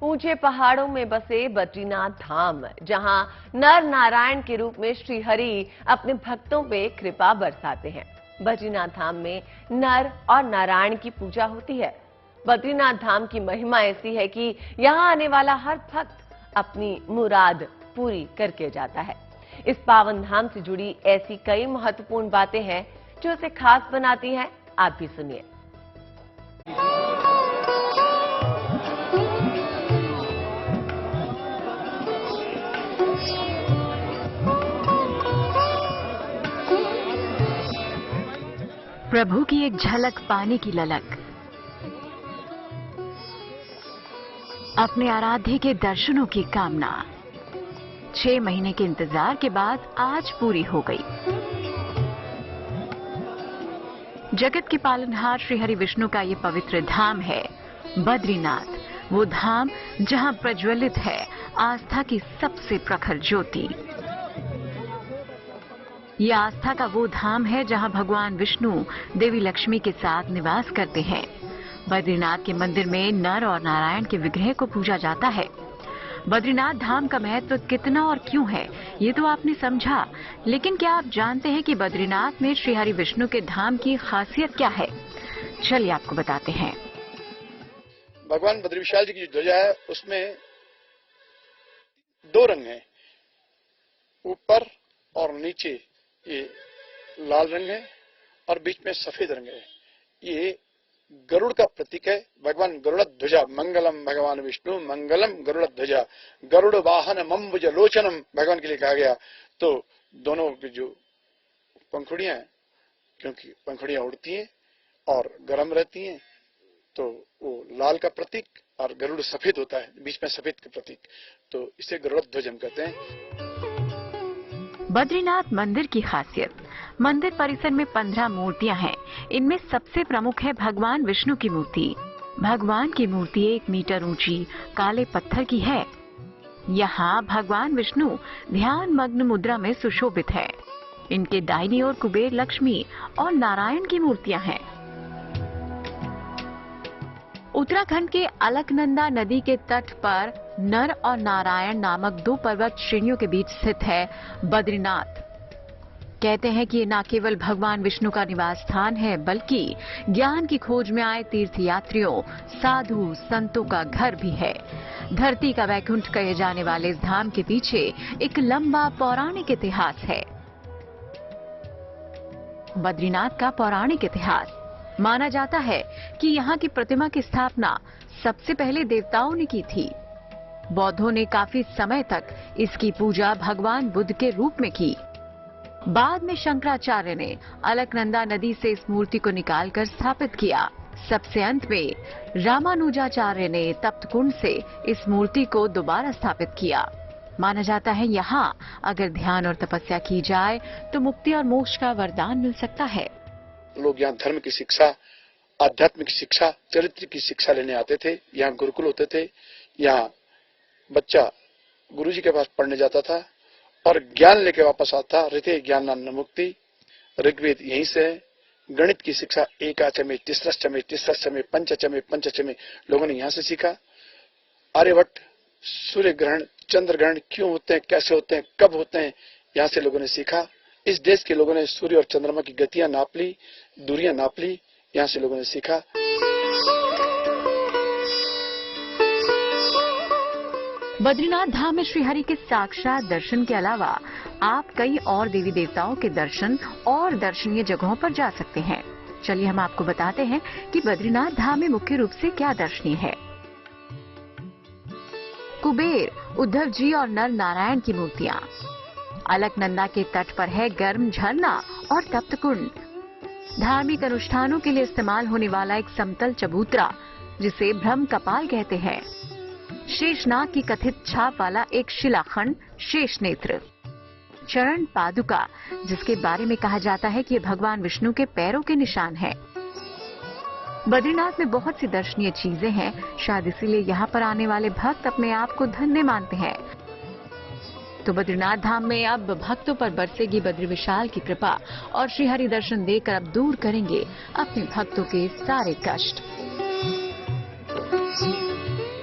ऊंचे पहाड़ों में बसे बद्रीनाथ धाम, जहां नर नारायण के रूप में श्री हरि अपने भक्तों पे कृपा बरसाते हैं। बद्रीनाथ धाम में नर और नारायण की पूजा होती है। बद्रीनाथ धाम की महिमा ऐसी है कि यहां आने वाला हर भक्त अपनी मुराद पूरी करके जाता है। इस पावन धाम से जुड़ी ऐसी कई महत्वपूर्ण बातें हैं जो इसे खास बनाती हैं। आप भी सुनिए। प्रभु की एक झलक पाने की ललक, अपने आराध्य के दर्शनों की कामना 6 महीने के इंतजार के बाद आज पूरी हो गई। जगत के पालनहार श्री हरि विष्णु का ये पवित्र धाम है बद्रीनाथ, वो धाम जहां प्रज्वलित है आस्था की सबसे प्रखर ज्योति। ये आस्था का वो धाम है जहां भगवान विष्णु देवी लक्ष्मी के साथ निवास करते हैं। बद्रीनाथ के मंदिर में नर और नारायण के विग्रह को पूजा जाता है। बद्रीनाथ धाम का महत्व कितना और क्यों है, ये तो आपने समझा, लेकिन क्या आप जानते हैं कि बद्रीनाथ में श्री हरि विष्णु के धाम की खासियत क्या है? चलिए आपको बताते हैं। भगवान बद्री विशाल जी की जो ध्वजा है उसमें 2 रंग हैं, ऊपर और नीचे ये लाल रंग है और बीच में सफेद रंग है। ये गरुड़ का प्रतीक है। भगवान गरुड़ ध्वजा, मंगलम भगवान विष्णु मंगलम गरुड़ ध्वजा, गरुड़ वाहन मम्बुज लोचनम भगवान के लिए कहा गया। तो दोनों की जो पंखुड़ियां हैं, क्योंकि पंखुड़ियां उड़ती हैं और गर्म रहती हैं, तो वो लाल का प्रतीक, और गरुड़ सफेद होता है, बीच में सफेद का प्रतीक, तो इसे गरुड़ ध्वज हम कहते हैं। बद्रीनाथ मंदिर की खासियत, मंदिर परिसर में 15 मूर्तियां हैं। इनमें सबसे प्रमुख है भगवान विष्णु की मूर्ति। भगवान की मूर्ति 1 मीटर ऊंची काले पत्थर की है। यहाँ भगवान विष्णु ध्यान मग्न मुद्रा में सुशोभित है। इनके दाहिनी ओर कुबेर, लक्ष्मी और नारायण की मूर्तियां हैं। उत्तराखंड के अलकनंदा नदी के तट पर नर और नारायण नामक 2 पर्वत श्रेणियों के बीच स्थित है बद्रीनाथ। कहते हैं कि ये न केवल भगवान विष्णु का निवास स्थान है, बल्कि ज्ञान की खोज में आए तीर्थयात्रियों, साधु संतों का घर भी है। धरती का वैकुंठ कहे जाने वाले इस धाम के पीछे एक लंबा पौराणिक इतिहास है। बद्रीनाथ का पौराणिक इतिहास, माना जाता है कि यहाँ की प्रतिमा की स्थापना सबसे पहले देवताओं ने की थी। बौद्धों ने काफी समय तक इसकी पूजा भगवान बुद्ध के रूप में की। बाद में शंकराचार्य ने अलकनंदा नदी से इस मूर्ति को निकालकर स्थापित किया। सबसे अंत में रामानुजाचार्य ने तप्तकुंड से इस मूर्ति को दोबारा स्थापित किया। माना जाता है यहाँ अगर ध्यान और तपस्या की जाए तो मुक्ति और मोक्ष का वरदान मिल सकता है। लोग यहाँ धर्म की शिक्षा, आध्यात्मिक शिक्षा, चरित्र की शिक्षा लेने आते थे। यहाँ गुरुकुल होते थे। यहाँ बच्चा गुरुजी के पास पढ़ने जाता था और ज्ञान लेके वापस आता। ऋते ज्ञानान्न मुक्ति, ऋग्वेद यहीं से है। गणित की शिक्षा एकाचमे तिस्रश्चमे तिस्रश्चमे पंचचमे पंचचमे लोगों ने यहाँ से सीखा। आर्यभट्ट सूर्य ग्रहण, चंद्र ग्रहण क्यों होते हैं, कैसे होते हैं, कब होते हैं, यहाँ से लोगों ने सीखा। इस देश के लोगों ने सूर्य और चंद्रमा की गतियां नाप ली, दूरियां नाप ली, यहाँ से लोगों ने सीखा। बद्रीनाथ धाम में श्री हरि के साक्षात दर्शन के अलावा आप कई और देवी देवताओं के दर्शन और दर्शनीय जगहों पर जा सकते हैं। चलिए हम आपको बताते हैं कि बद्रीनाथ धाम में मुख्य रूप से क्या दर्शनीय है। कुबेर, उद्धव जी और नर नारायण की मूर्तियां। अलकनंदा के तट पर है गर्म झरना और तप्तकुंड। धार्मिक अनुष्ठानों के लिए इस्तेमाल होने वाला एक समतल चबूतरा, जिसे ब्रह्म कपाल कहते हैं। शेषनाग की कथित छाप वाला एक शिलाखंड शेष नेत्र। चरण पादुका, जिसके बारे में कहा जाता है कि ये भगवान विष्णु के पैरों के निशान हैं। बद्रीनाथ में बहुत सी दर्शनीय चीजें हैं, शायद इसीलिए यहाँ पर आने वाले भक्त अपने आप को धन्य मानते हैं। तो बद्रीनाथ धाम में अब भक्तों पर बरसेगी बद्री विशाल की कृपा और श्री हरि दर्शन देकर अब दूर करेंगे अपने भक्तों के सारे कष्ट।